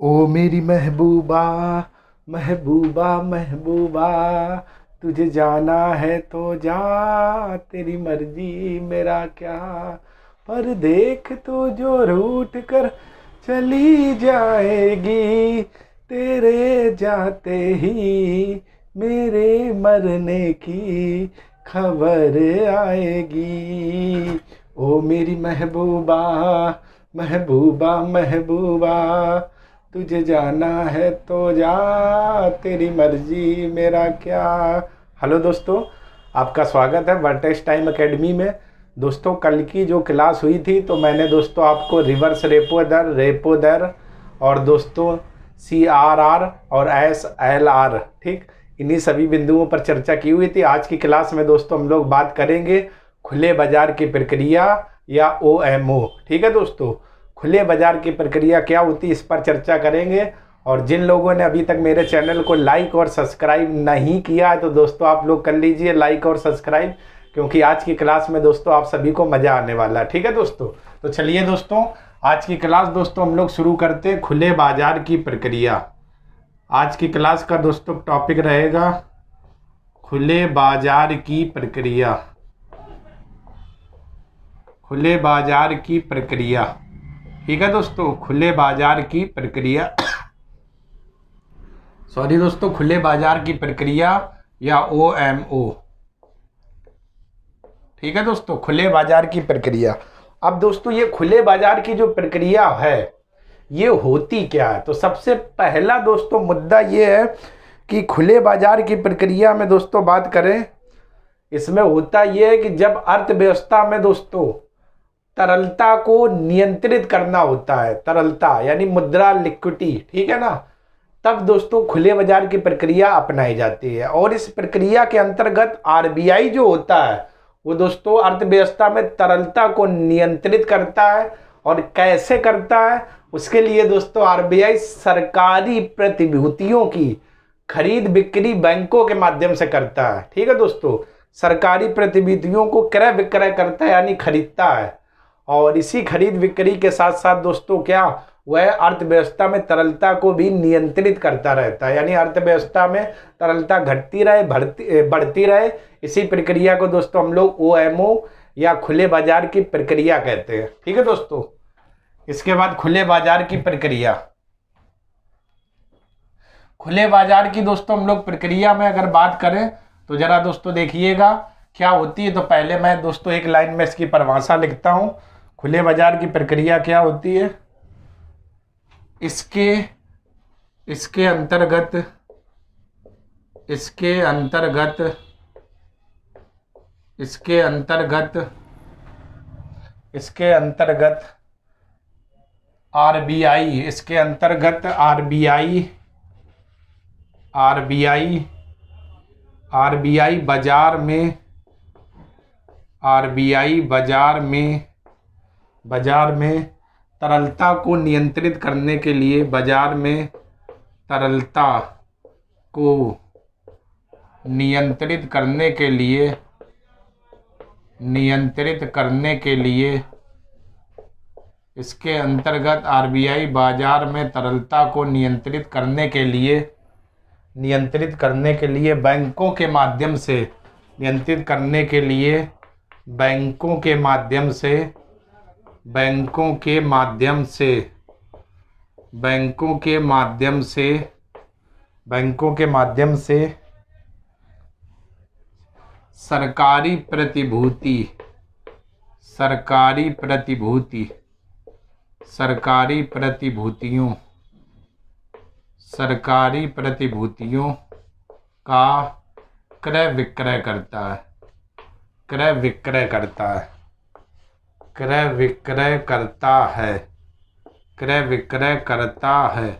ओ मेरी महबूबा, महबूबा महबूबा, तुझे जाना है तो जा, तेरी मर्जी मेरा क्या। पर देख तो जो रूठ कर चली जाएगी, तेरे जाते ही मेरे मरने की खबर आएगी। ओ मेरी महबूबा, महबूबा महबूबा, तुझे जाना है तो जा, तेरी मर्जी मेरा क्या। हेलो दोस्तों, आपका स्वागत है वर्टेक्स टाइम एकेडमी में। दोस्तों, कल की जो क्लास हुई थी तो मैंने दोस्तों आपको रिवर्स रेपो दर और दोस्तों CRR और SLR, ठीक, इन्हीं सभी बिंदुओं पर चर्चा की हुई थी। आज की क्लास में दोस्तों हम लोग बात करेंगे खुले बाजार की प्रक्रिया या OMO। ठीक है दोस्तों, खुले बाजार की प्रक्रिया क्या होती है इस पर चर्चा करेंगे। और जिन लोगों ने अभी तक मेरे चैनल को लाइक और सब्सक्राइब नहीं किया है तो दोस्तों आप लोग कर लीजिए लाइक और सब्सक्राइब, क्योंकि आज की क्लास में दोस्तों आप सभी को मज़ा आने वाला है। ठीक है दोस्तों, तो चलिए दोस्तों आज की क्लास दोस्तों हम लोग शुरू करते हैं खुले बाजार की प्रक्रिया। आज की क्लास का दोस्तों टॉपिक रहेगा खुले बाजार की प्रक्रिया। खुले बाजार की प्रक्रिया, ठीक है दोस्तों, खुले बाजार की प्रक्रिया सॉरी दोस्तों, खुले बाजार की प्रक्रिया या OMO। ठीक है दोस्तों, खुले बाजार की प्रक्रिया। अब दोस्तों ये खुले बाजार की जो प्रक्रिया है ये होती क्या है, तो सबसे पहला दोस्तों मुद्दा ये है कि खुले बाजार की प्रक्रिया में दोस्तों बात करें, इसमें होता ये है कि जब अर्थव्यवस्था में दोस्तों तरलता को नियंत्रित करना होता है, तरलता यानी मुद्रा लिक्विडिटी, ठीक है ना, तब दोस्तों खुले बाजार की प्रक्रिया अपनाई जाती है। और इस प्रक्रिया के अंतर्गत RBI जो होता है वो दोस्तों अर्थव्यवस्था में तरलता को नियंत्रित करता है। और कैसे करता है, उसके लिए दोस्तों RBI सरकारी प्रतिभूतियों की खरीद बिक्री बैंकों के माध्यम से करता है। ठीक है दोस्तों, सरकारी प्रतिभूतियों को क्रय विक्रय करता है यानी खरीदता है। और इसी खरीद बिक्री के साथ साथ दोस्तों क्या, वह अर्थव्यवस्था में तरलता को भी नियंत्रित करता रहता है, यानी अर्थव्यवस्था में तरलता घटती रहे बढ़ती रहे। इसी प्रक्रिया को दोस्तों हम लोग OMO या खुले बाजार की प्रक्रिया कहते हैं। ठीक है दोस्तों, इसके बाद खुले बाजार की प्रक्रिया, खुले बाजार की दोस्तों हम लोग प्रक्रिया में अगर बात करें तो जरा दोस्तों देखिएगा क्या होती है। तो पहले मैं दोस्तों एक लाइन में इसकी परिभाषा लिखता हूं। खुले बाजार की प्रक्रिया क्या होती है, इसके अंतर्गत RBI बाजार में तरलता को नियंत्रित करने के लिए, बाजार में तरलता को नियंत्रित करने के लिए इसके अंतर्गत RBI बाजार में तरलता को नियंत्रित करने के लिए बैंकों के माध्यम से सरकारी प्रतिभूतियों का क्रय विक्रय करता है।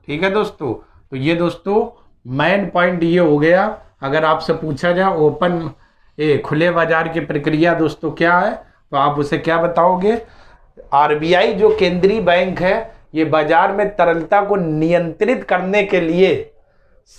ठीक है दोस्तों, तो ये दोस्तों मेन पॉइंट ये हो गया। अगर आपसे पूछा जाए खुले बाजार की प्रक्रिया दोस्तों क्या है, तो आप उसे क्या बताओगे। RBI जो केंद्रीय बैंक है ये बाजार में तरलता को नियंत्रित करने के लिए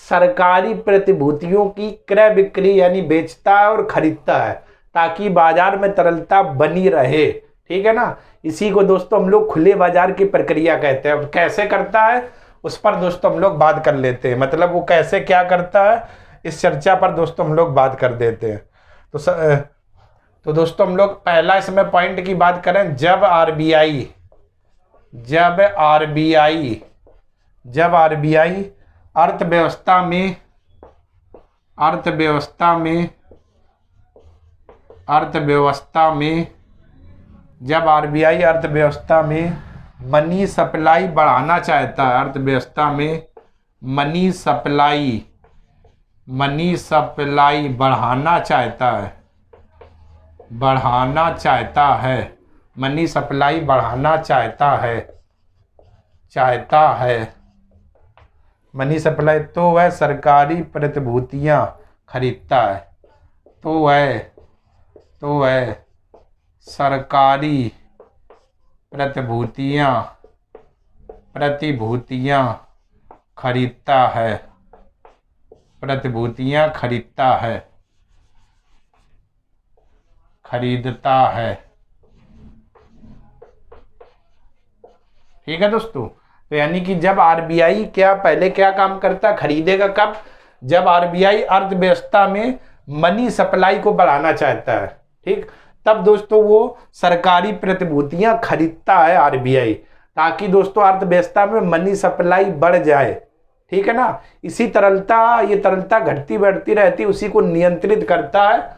सरकारी प्रतिभूतियों की क्रय बिक्री यानी बेचता है और खरीदता है, ताकि बाजार में तरलता बनी रहे। ठीक है ना, इसी को दोस्तों हम लोग खुले बाजार की प्रक्रिया कहते हैं। अब कैसे करता है उस पर दोस्तों हम लोग बात कर लेते हैं, मतलब वो कैसे क्या करता है इस चर्चा पर दोस्तों हम लोग बात कर देते हैं। तो दोस्तों हम लोग पहला इसमें पॉइंट की बात करें, जब आरबीआई अर्थव्यवस्था में जब आरबीआई अर्थव्यवस्था में मनी सप्लाई बढ़ाना चाहता है, अर्थव्यवस्था में मनी सप्लाई बढ़ाना चाहता है, मनी सप्लाई बढ़ाना चाहता है मनी सप्लाई, तो वह सरकारी प्रतिभूतियां खरीदता है, तो वह सरकारी प्रतिभूतियां खरीदता है। ठीक है दोस्तों, तो यानी कि जब आरबीआई पहले क्या काम करता है, खरीदेगा कब, जब आरबीआई अर्थव्यवस्था में मनी सप्लाई को बढ़ाना चाहता है, ठीक, तब दोस्तों वो सरकारी प्रतिभूतियां खरीदता है आरबीआई, ताकि दोस्तों अर्थव्यवस्था में मनी सप्लाई बढ़ जाए। ठीक है ना, ये तरलता घटती बढ़ती रहती, उसी को नियंत्रित करता है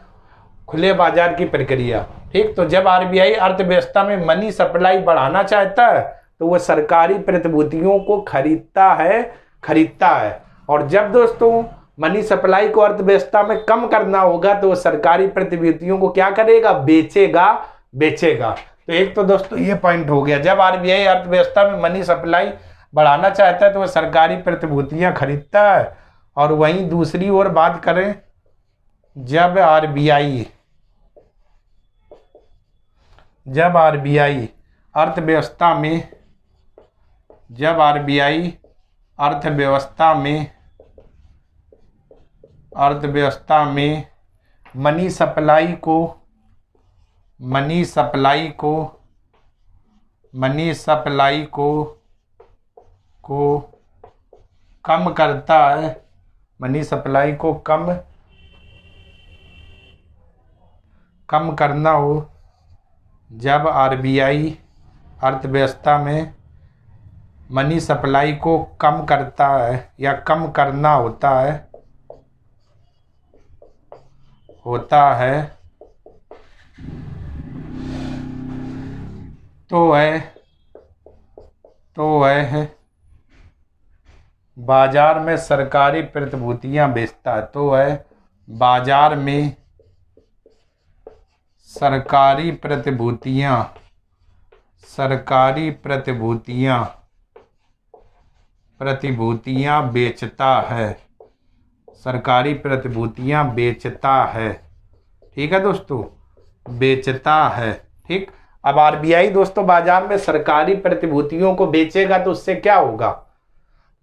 खुले बाजार की प्रक्रिया। ठीक, तो जब आरबीआई अर्थव्यवस्था में मनी सप्लाई बढ़ाना चाहता है तो वह सरकारी प्रतिभूतियों को खरीदता है। और जब दोस्तों मनी सप्लाई को अर्थव्यवस्था में कम करना होगा तो वह सरकारी प्रतिभूतियों को क्या करेगा, बेचेगा। तो एक तो दोस्तों ये पॉइंट हो गया, जब आरबीआई अर्थव्यवस्था में मनी सप्लाई बढ़ाना चाहता है तो वह सरकारी प्रतिभूतियां खरीदता है। और वहीं दूसरी ओर बात करें, जब आरबीआई अर्थव्यवस्था में मनी सप्लाई को कम करता है, मनी सप्लाई को कम करना हो, जब आरबीआई अर्थव्यवस्था में मनी सप्लाई को कम करता है या कम करना होता है तो वह बाजार में सरकारी प्रतिभूतियां बेचता है, तो वह बाजार में सरकारी प्रतिभूतियां बेचता है। ठीक है दोस्तों, बेचता है। ठीक, अब आरबीआई दोस्तों बाजार में सरकारी प्रतिभूतियों को बेचेगा तो उससे क्या होगा,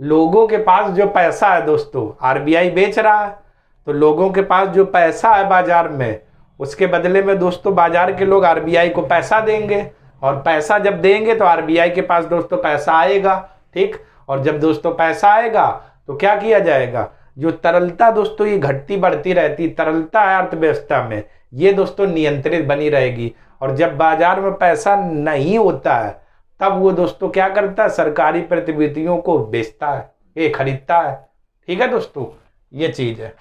लोगों के पास जो पैसा है दोस्तों, आरबीआई बेच रहा है तो लोगों के पास जो पैसा है बाजार में, उसके बदले में दोस्तों बाजार के लोग आरबीआई को पैसा देंगे, और पैसा जब देंगे तो आरबीआई के पास दोस्तों पैसा आएगा। ठीक, और जब दोस्तों पैसा आएगा तो क्या किया जाएगा, जो तरलता दोस्तों ये घटती बढ़ती रहती तरलता है अर्थव्यवस्था में, ये दोस्तों नियंत्रित बनी रहेगी। और जब बाजार में पैसा नहीं होता है तब वो दोस्तों क्या करता है, सरकारी प्रतिभूतियों को बेचता है, ये खरीदता है। ठीक है दोस्तों, ये चीज है।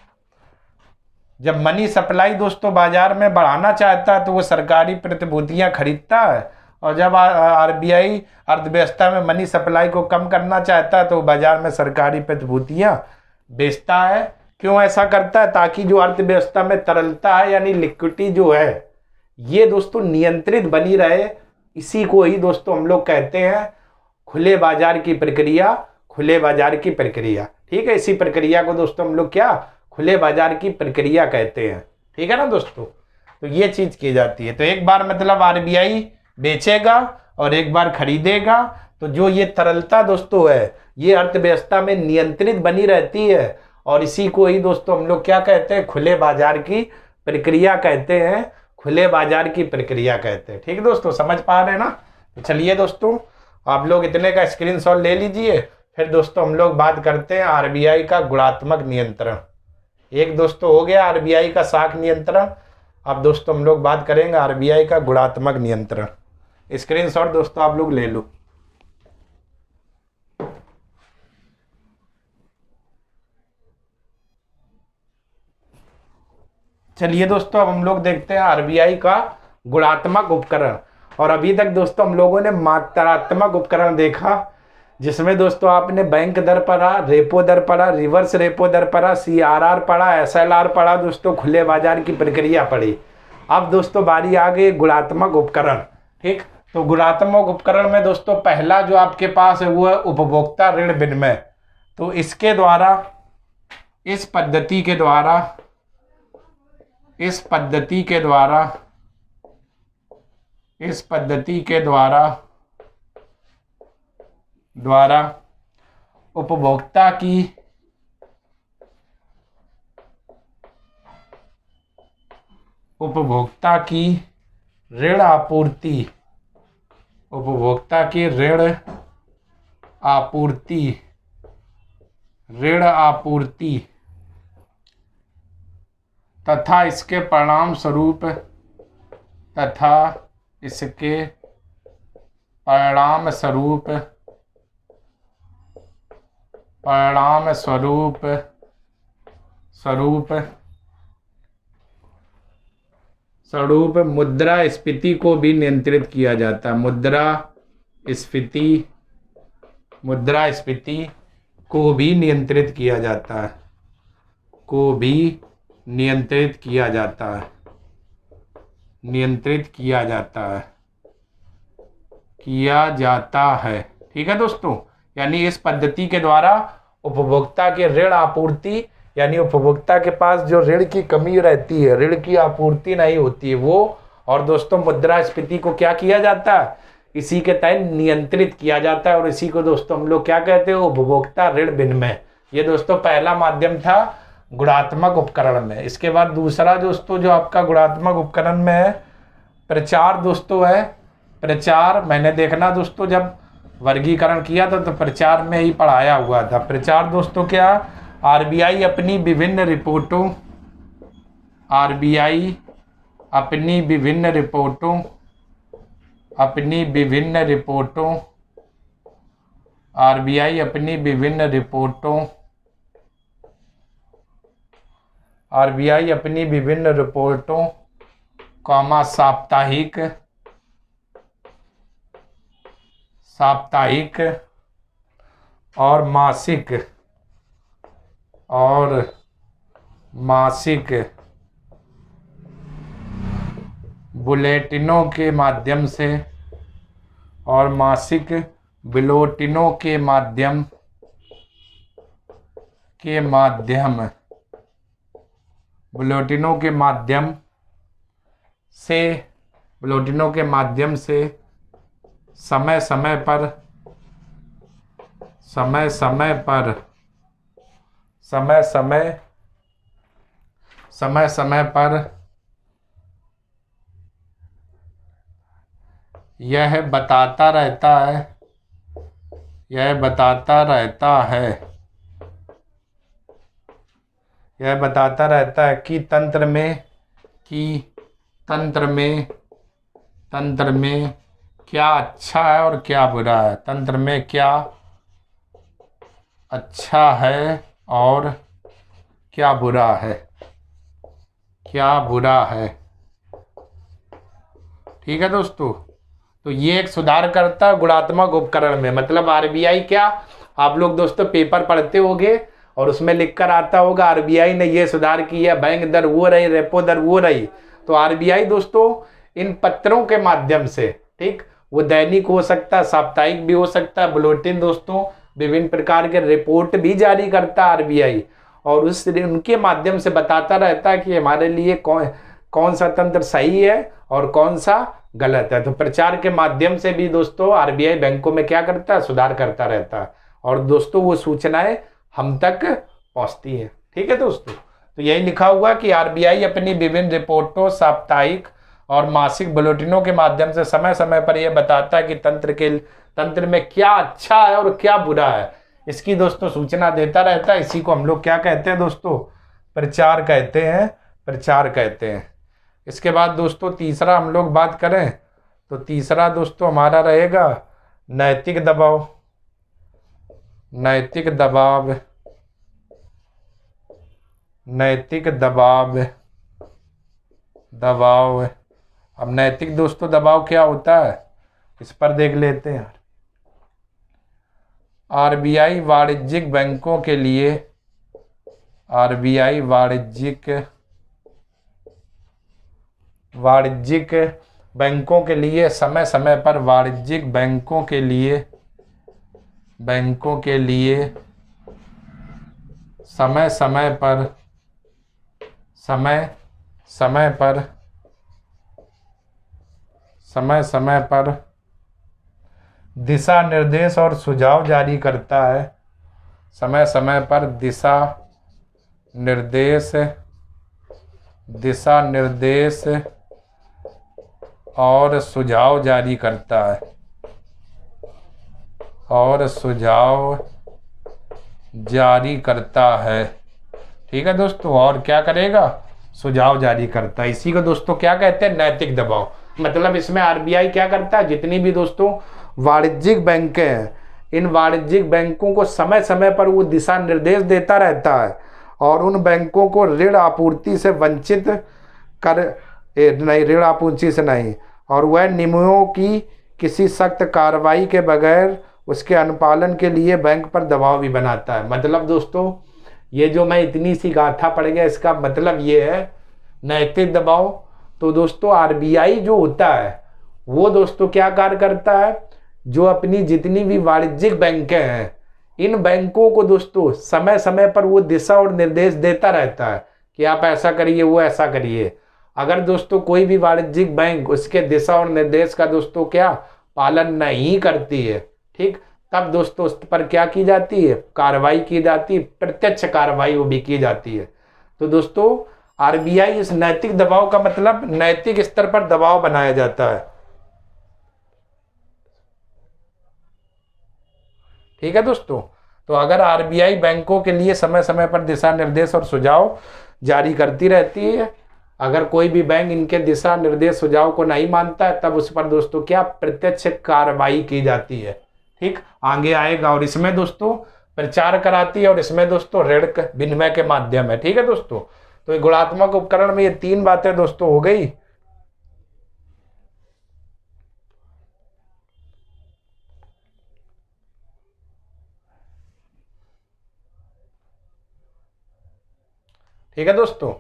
जब मनी सप्लाई दोस्तों बाजार में बढ़ाना चाहता है तो वो सरकारी प्रतिभूतियां खरीदता है, और जब आरबीआई अर्थव्यवस्था में मनी सप्लाई को कम करना चाहता है तो बाजार में सरकारी प्रतिभूतियां बेचता है। क्यों ऐसा करता है, ताकि जो अर्थव्यवस्था में तरलता है यानी लिक्विडिटी जो है ये दोस्तों नियंत्रित बनी रहे। इसी को ही दोस्तों हम लोग कहते हैं खुले बाजार की प्रक्रिया। ठीक है, इसी प्रक्रिया को दोस्तों हम लोग क्या, खुले बाजार की प्रक्रिया कहते हैं। ठीक है ना दोस्तों, तो ये चीज की जाती है। तो एक बार मतलब आरबीआई बेचेगा और एक बार खरीदेगा, तो जो ये तरलता दोस्तों है ये अर्थव्यवस्था में नियंत्रित बनी रहती है, और इसी को ही दोस्तों हम लोग क्या कहते हैं, खुले बाजार की प्रक्रिया कहते हैं। ठीक है दोस्तों, समझ पा रहे हैं ना। तो चलिए दोस्तों, आप लोग इतने का स्क्रीनशॉट ले लीजिए, फिर दोस्तों हम लोग बात करते हैं आरबीआई का गुणात्मक नियंत्रण। एक दोस्तों हो गया आरबीआई का शाख नियंत्रण। अब दोस्तों हम लोग बात करेंगे आरबीआई का गुणात्मक नियंत्रण। स्क्रीनशॉट दोस्तों आप लोग ले लो। चलिए दोस्तों अब हम लोग देखते हैं आरबीआई का गुणात्मक उपकरण। और अभी तक दोस्तों हम लोगों ने मात्रात्मक उपकरण देखा, जिसमें दोस्तों आपने बैंक दर पढ़ा, रेपो दर पढ़ा, रिवर्स रेपो दर पढ़ा, सीआरआर पढ़ा, एसएलआर पढ़ा, दोस्तों खुले बाजार की प्रक्रिया पढ़ी। अब दोस्तों बारी आ गई गुणात्मक उपकरण। ठीक, तो गुणात्मक उपकरण में दोस्तों पहला जो आपके पास है वो है उपभोक्ता ऋण विनिमय। तो इसके द्वारा, इस पद्धति के द्वारा उपभोक्ता की ऋण आपूर्ति तथा इसके परिणाम स्वरूप मुद्रास्फीति को भी नियंत्रित किया जाता है। मुद्रास्फीति को भी नियंत्रित किया जाता है। ठीक है दोस्तों, यानी इस पद्धति के द्वारा उपभोक्ता के ऋण आपूर्ति, यानी उपभोक्ता के पास जो ऋण की कमी रहती है, ऋण की आपूर्ति नहीं होती है वो, और दोस्तों मुद्रास्फीति को क्या किया जाता है, इसी के तहत नियंत्रित किया जाता है। और इसी को दोस्तों हम लोग क्या कहते हैं, उपभोक्ता ऋण विनिमय। ये दोस्तों पहला माध्यम था गुणात्मक उपकरण में। इसके बाद दूसरा दोस्तों जो आपका गुणात्मक उपकरण में है, प्रचार दोस्तों है। प्रचार मैंने देखना दोस्तों जब वर्गीकरण किया था तो प्रचार में ही पढ़ाया हुआ था। प्रचार दोस्तों क्या, आरबीआई अपनी विभिन्न रिपोर्टों कॉमा साप्ताहिक और मासिक बुलेटिनों के माध्यम से समय समय पर यह बताता रहता है कि तंत्र में क्या अच्छा है और क्या बुरा है। तंत्र में क्या अच्छा है और क्या बुरा है। ठीक है दोस्तों, तो ये एक सुधार करता है गुणात्मक उपकरण में। मतलब आरबीआई क्या, आप लोग दोस्तों पेपर पढ़ते होंगे और उसमें लिखकर आता होगा आरबीआई ने ये सुधार किया, बैंक दर वो रही, रेपो दर वो रही। तो आरबीआई दोस्तों इन पत्रों के माध्यम से, ठीक, वो दैनिक हो सकता है, साप्ताहिक भी हो सकता है, बुलेटिन दोस्तों, विभिन्न प्रकार के रिपोर्ट भी जारी करता है आरबीआई, और उनके माध्यम से बताता रहता है कि हमारे लिए कौन सा तंत्र सही है और कौन सा गलत है। तो प्रचार के माध्यम से भी दोस्तों आरबीआई बैंकों में क्या करता है, सुधार करता रहता है, और दोस्तों वो सूचनाएं हम तक पहुंचती हैं। ठीक है दोस्तों, तो यही लिखा हुआ कि आरबीआई अपनी विभिन्न रिपोर्टों, साप्ताहिक और मासिक बुलेटिनों के माध्यम से समय समय पर यह बताता है कि तंत्र में क्या अच्छा है और क्या बुरा है। इसकी दोस्तों सूचना देता रहता है। इसी को हम लोग क्या कहते हैं दोस्तों? प्रचार कहते हैं, प्रचार कहते हैं। इसके बाद दोस्तों तीसरा हम लोग बात करें तो तीसरा दोस्तों हमारा रहेगा नैतिक दबाव। नैतिक दबाव, नैतिक दबाव, दबाव। अब नैतिक दोस्तों दबाव क्या होता है इस पर देख लेते हैं। आरबीआई वाणिज्यिक बैंकों के लिए, आरबीआई वाणिज्यिक बैंकों के लिए समय समय पर, वाणिज्यिक बैंकों के लिए समय समय पर, समय समय पर दिशा निर्देश और सुझाव जारी करता है। समय समय पर दिशा निर्देश और सुझाव जारी करता है, और सुझाव जारी करता है। ठीक है दोस्तों, और क्या करेगा? सुझाव जारी करता है। इसी को दोस्तों क्या कहते हैं? नैतिक दबाव। मतलब इसमें आरबीआई क्या करता है? जितनी भी दोस्तों वाणिज्यिक बैंकें हैं, इन वाणिज्यिक बैंकों को समय समय पर वो दिशा निर्देश देता रहता है और उन बैंकों को ऋण आपूर्ति से वंचित ऋण आपूर्ति से नहीं, और वह नियमों की किसी सख्त कार्रवाई के बगैर उसके अनुपालन के लिए बैंक पर दबाव भी बनाता है। मतलब दोस्तों ये जो मैं इतनी सी गाथा पढ़ गया, इसका मतलब ये है नैतिक दबाव। तो दोस्तों आरबीआई जो होता है वो दोस्तों क्या कार्य करता है? जो अपनी जितनी भी वाणिज्यिक बैंकें हैं, इन बैंकों को दोस्तों समय समय पर वो दिशा और निर्देश देता रहता है कि आप ऐसा करिए, वो ऐसा करिए। अगर दोस्तों कोई भी वाणिज्यिक बैंक उसके दिशा और निर्देश का दोस्तों क्या पालन नहीं करती है, ठीक, तब दोस्तों उस पर क्या की जाती है? कार्रवाई की जाती है, प्रत्यक्ष कार्रवाई वो भी की जाती है। तो दोस्तों आरबीआई इस नैतिक दबाव का मतलब नैतिक स्तर पर दबाव बनाया जाता है। ठीक है दोस्तों, तो अगर आरबीआई बैंकों के लिए समय समय पर दिशा निर्देश और सुझाव जारी करती रहती है, अगर कोई भी बैंक इनके दिशा निर्देश सुझाव को नहीं मानता है, तब उस पर दोस्तों क्या प्रत्यक्ष कार्रवाई की जाती है। ठीक, आगे आएगा। और इसमें दोस्तों प्रचार कराती है, और इसमें दोस्तों ऋण विनिमय के माध्यम है। ठीक है दोस्तों, तो ये गुणात्मक उपकरण में ये तीन बातें दोस्तों हो गई। ठीक है दोस्तों,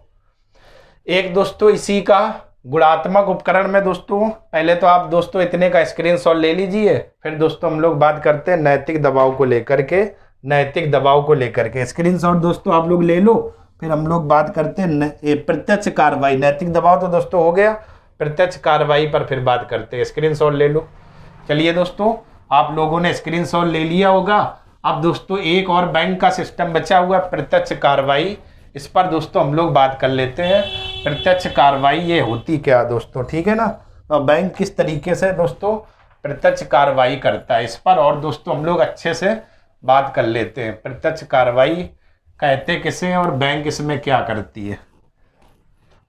एक दोस्तों इसी का गुणात्मक उपकरण में दोस्तों पहले तो आप दोस्तों इतने का स्क्रीनशॉट ले लीजिए, फिर दोस्तों हम लोग बात करते हैं नैतिक दबाव को लेकर के। नैतिक दबाव को लेकर के स्क्रीनशॉट दोस्तों आप लोग ले लो, फिर हम लोग बात करते हैं प्रत्यक्ष कार्रवाई। नैतिक दबाव तो दोस्तों हो गया, प्रत्यक्ष कार्रवाई पर फिर बात करते हैं। स्क्रीनशॉट ले लो। चलिए दोस्तों, आप लोगों ने स्क्रीनशॉट ले लिया होगा। अब दोस्तों एक और बैंक का सिस्टम बचा हुआ है, प्रत्यक्ष कार्रवाई। इस पर दोस्तों हम लोग बात कर लेते हैं। प्रत्यक्ष कार्रवाई ये होती क्या दोस्तों, ठीक है ना, और बैंक किस तरीके से दोस्तों प्रत्यक्ष कार्रवाई करता है, इस पर और दोस्तों हम लोग अच्छे से बात कर लेते हैं। प्रत्यक्ष कार्रवाई कहते किसे हैं और बैंक इसमें क्या करती है,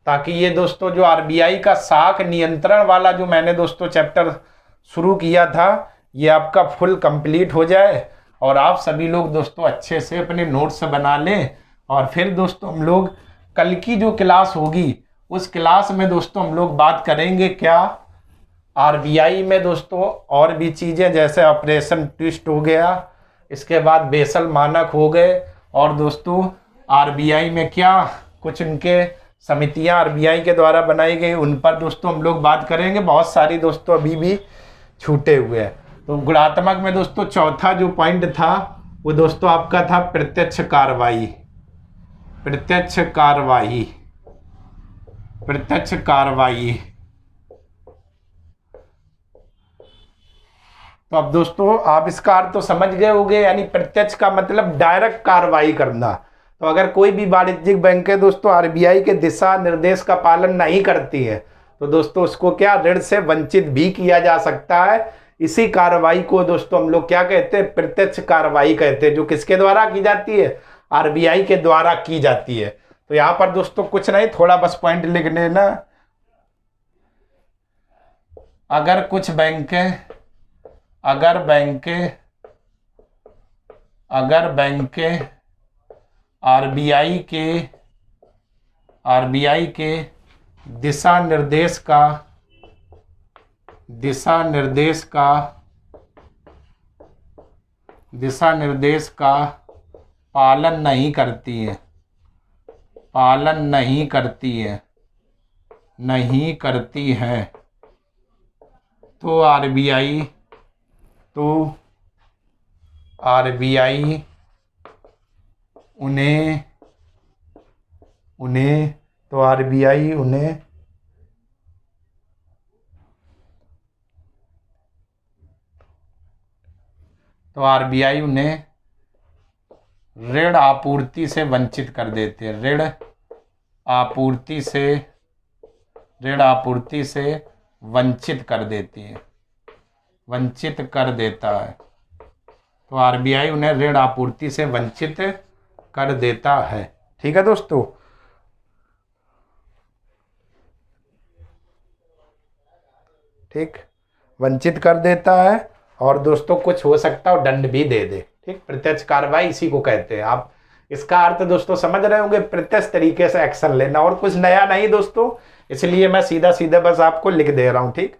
ताकि ये दोस्तों जो आरबीआई का साख नियंत्रण वाला जो मैंने दोस्तों चैप्टर शुरू किया था, ये आपका फुल कंप्लीट हो जाए और आप सभी लोग दोस्तों अच्छे से अपने नोट्स बना लें। और फिर दोस्तों हम लोग कल की जो क्लास होगी उस क्लास में दोस्तों हम लोग बात करेंगे क्या, आरबीआई में दोस्तों और भी चीज़ें, जैसे ऑपरेशन ट्विस्ट हो गया, इसके बाद बेसल मानक हो गए, और दोस्तों आरबीआई में क्या कुछ उनके समितियां आरबीआई के द्वारा बनाई गई, उन पर दोस्तों हम लोग बात करेंगे। बहुत सारी दोस्तों अभी भी छूटे हुए हैं। तो गुणात्मक में दोस्तों चौथा जो पॉइंट था वो दोस्तों आपका था प्रत्यक्ष कार्रवाई। प्रत्यक्ष कार्रवाई, प्रत्यक्ष कार्रवाई। तो अब दोस्तों आप इसका अर्थ तो समझ गए होंगे, यानी प्रत्यक्ष का मतलब डायरेक्ट कार्रवाई करना। तो अगर कोई भी वाणिज्यिक बैंकें दोस्तों आरबीआई के दिशा निर्देश का पालन नहीं करती है, तो दोस्तों उसको क्या ऋण से वंचित भी किया जा सकता है, इसी कार्रवाई को दोस्तों हम लोग क्या कहते हैं, प्रत्यक्ष कार्रवाई कहते हैं, जो किसके द्वारा की जाती है, आरबीआई के द्वारा की जाती है। तो यहां पर दोस्तों कुछ नहीं, थोड़ा बस पॉइंट लिख लेना। अगर कुछ बैंकें आरबीआई के दिशा निर्देश का पालन नहीं करती है तो आरबीआई उन्हें ऋण आपूर्ति से वंचित कर देते हैं, ऋण आपूर्ति से वंचित कर देता है। तो आरबीआई उन्हें ऋण आपूर्ति से वंचित कर देता है। ठीक है दोस्तों, ठीक, वंचित कर देता है। और दोस्तों कुछ हो सकता है दंड भी दे दे। ठीक, प्रत्यक्ष कार्रवाई इसी को कहते हैं। आप इसका अर्थ दोस्तों समझ रहे होंगे, प्रत्यक्ष तरीके से एक्शन लेना, और कुछ नया नहीं दोस्तों, इसलिए मैं सीधा सीधा बस आपको लिख दे रहा हूं। ठीक,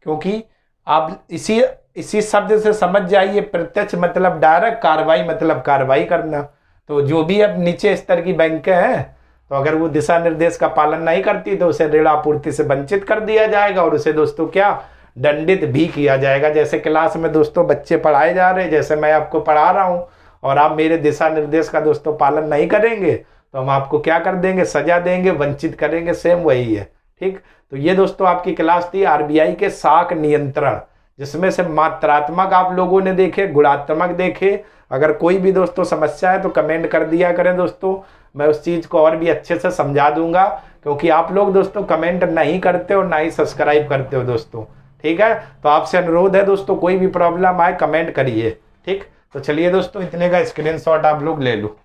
क्योंकि आप इसी शब्द से समझ जाइए, प्रत्यक्ष मतलब डायरेक्ट, कार्रवाई मतलब कार्रवाई करना। तो जो भी अब नीचे स्तर की बैंकें हैं, तो अगर वो दिशा निर्देश का पालन नहीं करती तो उसे ऋण आपूर्ति से वंचित कर दिया जाएगा, और उसे दोस्तों क्या, दंडित भी किया जाएगा। जैसे क्लास में दोस्तों बच्चे पढ़ाए जा रहे हैं, जैसे मैं आपको पढ़ा रहा हूँ, और आप मेरे दिशा निर्देश का दोस्तों पालन नहीं करेंगे तो हम आपको क्या कर देंगे, सजा देंगे, वंचित करेंगे। सेम वही है। ठीक, तो ये दोस्तों आपकी क्लास थी आरबीआई के साख नियंत्रण, जिसमें से मात्रात्मक आप लोगों ने देखे, गुणात्मक देखे। अगर कोई भी दोस्तों समस्या है तो कमेंट कर दिया करें दोस्तों, मैं उस चीज़ को और भी अच्छे से समझा दूंगा, क्योंकि आप लोग दोस्तों कमेंट नहीं करते और ना ही सब्सक्राइब करते हो दोस्तों। ठीक है, तो आपसे अनुरोध है दोस्तों, कोई भी प्रॉब्लम आए कमेंट करिए। ठीक, तो चलिए दोस्तों, इतने का स्क्रीनशॉट आप लोग ले लो।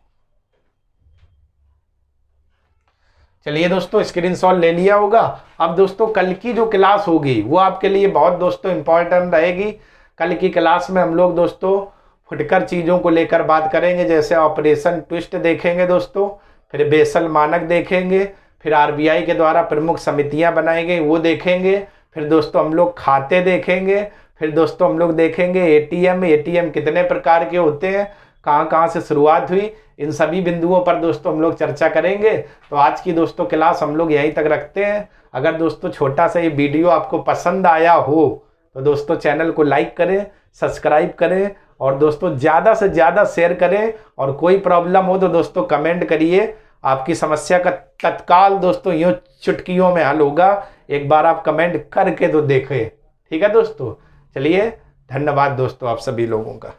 चलिए दोस्तों, स्क्रीनशॉट ले लिया होगा। अब दोस्तों कल की जो क्लास होगी वो आपके लिए बहुत दोस्तों इंपॉर्टेंट रहेगी। कल की क्लास में हम लोग दोस्तों फुटकर चीज़ों को लेकर बात करेंगे, जैसे ऑपरेशन ट्विस्ट देखेंगे दोस्तों, फिर बेसल मानक देखेंगे, फिर आरबीआई के द्वारा प्रमुख समितियां बनाई गई वो देखेंगे, फिर दोस्तों हम लोग खाते देखेंगे, फिर दोस्तों हम लोग देखेंगे एटीएम कितने प्रकार के होते हैं, कहाँ से शुरुआत हुई, इन सभी बिंदुओं पर दोस्तों हम लोग चर्चा करेंगे। तो आज की दोस्तों क्लास हम लोग यहीं तक रखते हैं। अगर दोस्तों छोटा सा ये वीडियो आपको पसंद आया हो तो दोस्तों चैनल को लाइक करें, सब्सक्राइब करें, और दोस्तों ज़्यादा से ज़्यादा शेयर करें। और कोई प्रॉब्लम हो तो दोस्तों कमेंट करिए, आपकी समस्या का तत्काल दोस्तों यूँ चुटकियों में हल होगा। एक बार आप कमेंट करके तो देखें। ठीक है दोस्तों, चलिए, धन्यवाद दोस्तों आप सभी लोगों का।